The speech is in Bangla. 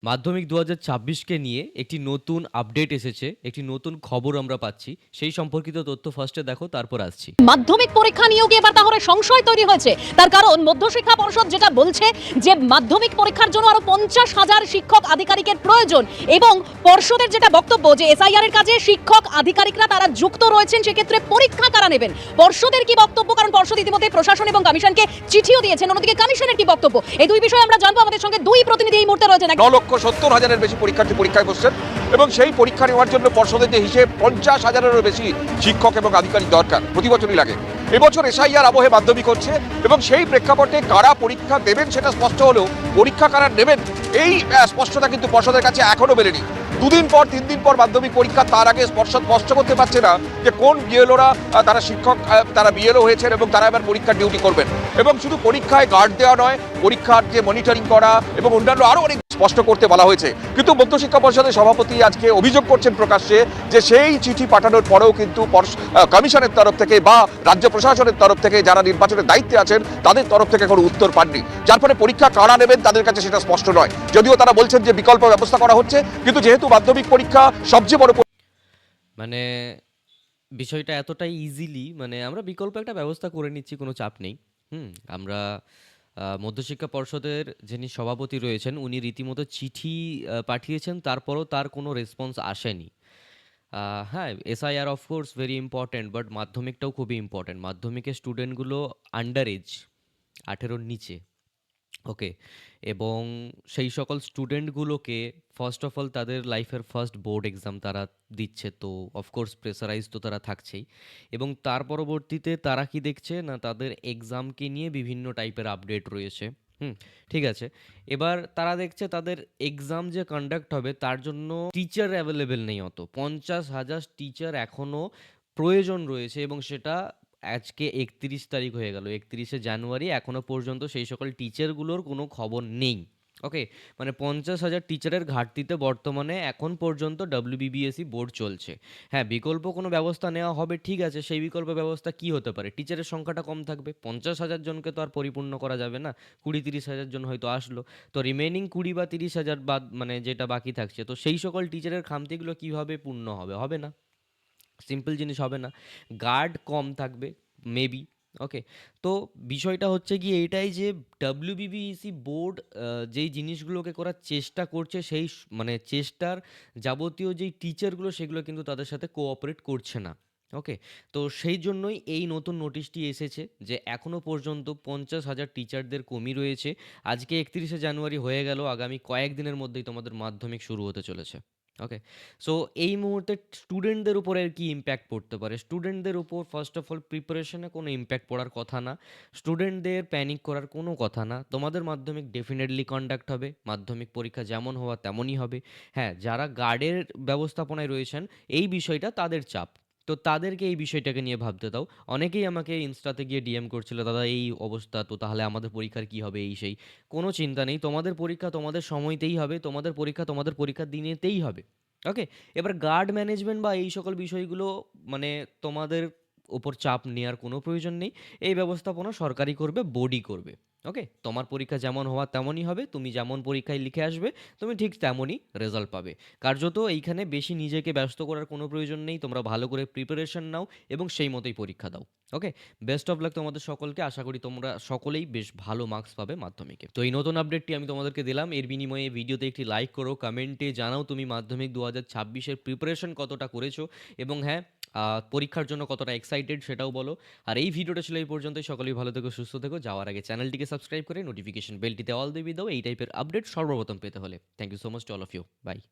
মাধ্যমিক ২০২৬কে নিয়ে একটি নতুন আপডেট এসেছে, একটি নতুন খবর আমরা পাচ্ছি। সেই সম্পর্কিত তথ্য ফার্স্টে দেখো, তারপর আসছি। মাধ্যমিক পরীক্ষা নিয়োগে এবার তাহলে সংশয় তৈরি হয়েছে। তার কারণ মধ্যশিক্ষা পর্ষদ যেটা বলছে যে মাধ্যমিক পরীক্ষার জন্য আরো 50,000 শিক্ষক আধিকারিকের প্রয়োজন, এবং পর্ষদের যেটা বক্তব্য যে এসআইআর এর কাজে শিক্ষক আধিকারিকরা তারা যুক্ত রয়েছেন, সেক্ষেত্রে পরীক্ষা কারা নেবেন। পর্ষদের কি বক্তব্য, কারণ পর্ষদ ইতিমধ্যে প্রশাসন এবং কমিশনকে চিঠিও দিয়েছেন, অন্যদিকে কমিশনের কি বক্তব্য, এই দুই বিষয়ে আমরা জানবো। আমাদের সঙ্গে দুই প্রতিনিধি এই মুহূর্তে রয়েছেন। 9,70,000-এর বেশি পরীক্ষার্থী পরীক্ষায় বসছেন এবং সেই পরীক্ষা নেওয়ার জন্য পর্ষদের যে হিসেব 50,000-এরও বেশি শিক্ষক এবং আধিকারিক দরকার, প্রতি বছরই লাগে। এবছর এসআইআর আবহে মাধ্যমিক হচ্ছে এবং সেই প্রেক্ষাপটে কারা পরীক্ষা দেবেন সেটা স্পষ্ট হলেও পরীক্ষা কারা নেবেন এই স্পষ্টতা কিন্তু পর্ষদের কাছে এখনো মেলেনি। 2 দিন পর 3 দিন পর মাধ্যমিক পরীক্ষা, তার আগে স্পষ্ট করতে পারছে না যে কোন বিএলওরা তারা শিক্ষক, তারা বিএলও হয়েছেন এবং তারা এবার পরীক্ষার ডিউটি করবেন। এবং শুধু পরীক্ষায় গার্ড দেওয়া নয়, পরীক্ষার যে মনিটরিং করা এবং অন্যান্য আরও অনেক স্পষ্ট করতে বলা হয়েছে। কিন্তু মধ্যশিক্ষা পর্ষদের সভাপতি আজকে অভিযোগ করছেন প্রকাশ্যে যে সেই চিঠি পাঠানোর পরেও কিন্তু কমিশনের তরফ থেকে বা রাজ্য প্রশাসনের তরফ থেকে যারা নির্বাচনের দায়িত্বে আছেন তাদের তরফ থেকে কোনো উত্তর পাননি, যার ফলে পরীক্ষা কারা নেবেন তাদের কাছে সেটা স্পষ্ট নয়। যদিও তারা বলছেন যে বিকল্প ব্যবস্থা করা হচ্ছে, কিন্তু যেহেতু মাধ্যমিক পরীক্ষা সবচেয়ে বড় মানে বিষয়টা এতটাই ইজিলি, আমরা বিকল্প একটা ব্যবস্থা করে নিচ্ছি, কোনো চাপ নেই। আমরা মধ্যশিক্ষা পর্ষদের যিনি সভাপতি রয়েছেন, উনি রীতিমতো চিঠি পাঠিয়েছেন, তারপরও তার কোনো রেসপন্স আসেনি। হ্যাঁ, SIR of course very important, but মাধ্যমিকটাও খুবই ইম্পর্ট্যান্ট। মাধ্যমিকের স্টুডেন্টগুলো আন্ডার এজ, 18-র নিচে। ওকে, এবং সেই সকল স্টুডেন্টগুলোকে ফার্স্ট অফ অল তাদের লাইফের ফার্স্ট বোর্ড এক্সাম তারা দিচ্ছে, তো অফকোর্স প্রেসারাইজ তো তারা থাকছেই। এবং তার পরবর্তীতে তারা কি দেখছে না, তাদের এক্সামকে নিয়ে বিভিন্ন টাইপের আপডেট রয়েছে। ঠিক আছে, এবার তারা দেখছে তাদের এক্সাম যে কন্ডাক্ট হবে তার জন্য টিচার অ্যাভেলেবেল নেই অত। 50,000 টিচার এখনও প্রয়োজন রয়েছে, এবং সেটা আজকে 31 তারিখ হয়ে গেল, 31শে জানুয়ারি, এখনও পর্যন্ত সেই সকল টিচারগুলোর কোনো খবর নেই। ওকে, 50,000 টিচারের ঘাটতিতে বর্তমানে এখন পর্যন্ত WBBSE বোর্ড চলছে। হ্যাঁ, বিকল্প কোনো ব্যবস্থা নেওয়া হবে, ঠিক আছে। সেই বিকল্প ব্যবস্থা কি হতে পারে? টিচারের সংখ্যাটা কম থাকবে, 50,000 জনকে তো আর পরিপূর্ণ করা যাবে না। 20-30 হাজার জন হয়তো আসলো, তো রিমেনিং 20 বা 30 হাজার বাদ, যেটা বাকি থাকছে, তো সেই সকল টিচারের খামতিগুলো কিভাবে পূর্ণ হবে? হবে না, সিম্পল জিনিস হবে না। গার্ড কম থাকবে মেবি। ওকে, তো বিষয়টা হচ্ছে কি এইটাই যে WBBEC বোর্ড যেই জিনিসগুলোকে করার চেষ্টা করছে, সেই চেষ্টার যাবতীয় যেই টিচারগুলো সেগুলো কিন্তু তাদের সাথে কোঅপারেট করছে না। ওকে, তো সেই জন্যই এই নতুন নোটিশটি এসেছে যে এখনও পর্যন্ত 50,000 টিচারদের কমি রয়েছে। আজকে 31শে জানুয়ারি হয়ে গেল, আগামী কয়েকদিনের মধ্যেই তোমাদের মাধ্যমিক শুরু হতে চলেছে। ওকে, সো এই মুহূর্তে স্টুডেন্টদের উপর এর কি ইম্প্যাক্ট পড়তে পারে? স্টুডেন্টদের উপর ফার্স্ট অফ অল প্রিপারেশনে কোনো ইম্প্যাক্ট পড়ার কথা না, স্টুডেন্টদের প্যানিক করার কোনো কথা না। তোমাদের মাধ্যমিক ডেফিনেটলি কন্ডাক্ট হবে, মাধ্যমিক পরীক্ষা যেমন হওয়া তেমনই হবে। হ্যাঁ, যারা গার্ডের ব্যবস্থাপনায় রয়েছেন, এই বিষয়টা তাদের চাপ, তো তাদেরকে এই বিষয়টাকে নিয়ে ভাবতে দাও। অনেকেই আমাকে ইনস্টাতে গিয়ে ডিএম করছিল, দাদা এই অবস্থা, তো তাহলে আমাদের পরীক্ষার কি হবে, এই সেই। কোনো চিন্তা নেই, তোমাদের পরীক্ষা তোমাদের সময়তেই হবে, তোমাদের পরীক্ষা তোমাদের পরীক্ষার দিনেতেই হবে। ওকে, এবার গার্ড ম্যানেজমেন্ট বা এই সকল বিষয়গুলো তোমাদের ওপর চাপ নেওয়ার কোনো প্রয়োজন নেই। এই ব্যবস্থাপনা সরকারই করবে, বোর্ডই করবে। ওকে, তোমার পরীক্ষা যেমন হওয়া তেমনই হবে, তুমি যেমন পরীক্ষায় লিখে আসবে তুমি ঠিক তেমনই রেজাল্ট পাবে। কার্যত এইখানে বেশি নিজেকে ব্যস্ত করার কোনো প্রয়োজন নেই, তোমরা ভালো করে প্রিপারেশন নাও এবং সেই মতোই পরীক্ষা দাও। ওকে, বেস্ট অফ লাক তোমাদের সকলকে, আশা করি তোমরা সকলেই বেশ ভালো মার্কস পাবে মাধ্যমিকে। তো এই নতুন আপডেটটি আমি তোমাদেরকে দিলাম, এর বিনিময়ে ভিডিওতে একটি লাইক করো, কমেন্টে জানাও তুমি মাধ্যমিক 2026-এর প্রিপারেশন কতটা করেছো, এবং হ্যাঁ, পরীক্ষার জন্য কতটা এক্সাইটেড সেটাও বলো। আর এই ভিডিওটা ছিল এই পর্যন্তই, সকলেই ভালো থেকো, সুস্থ থেকো। যাওয়ার আগে চ্যানেলটিকে সাবস্ক্রাইব করে নোটিফিকেশন বেলটিতে অল দিয়ে দাও এই টাইপের আপডেট সর্বপ্রথম পেতে হলে। Thank you so much to all of you, by.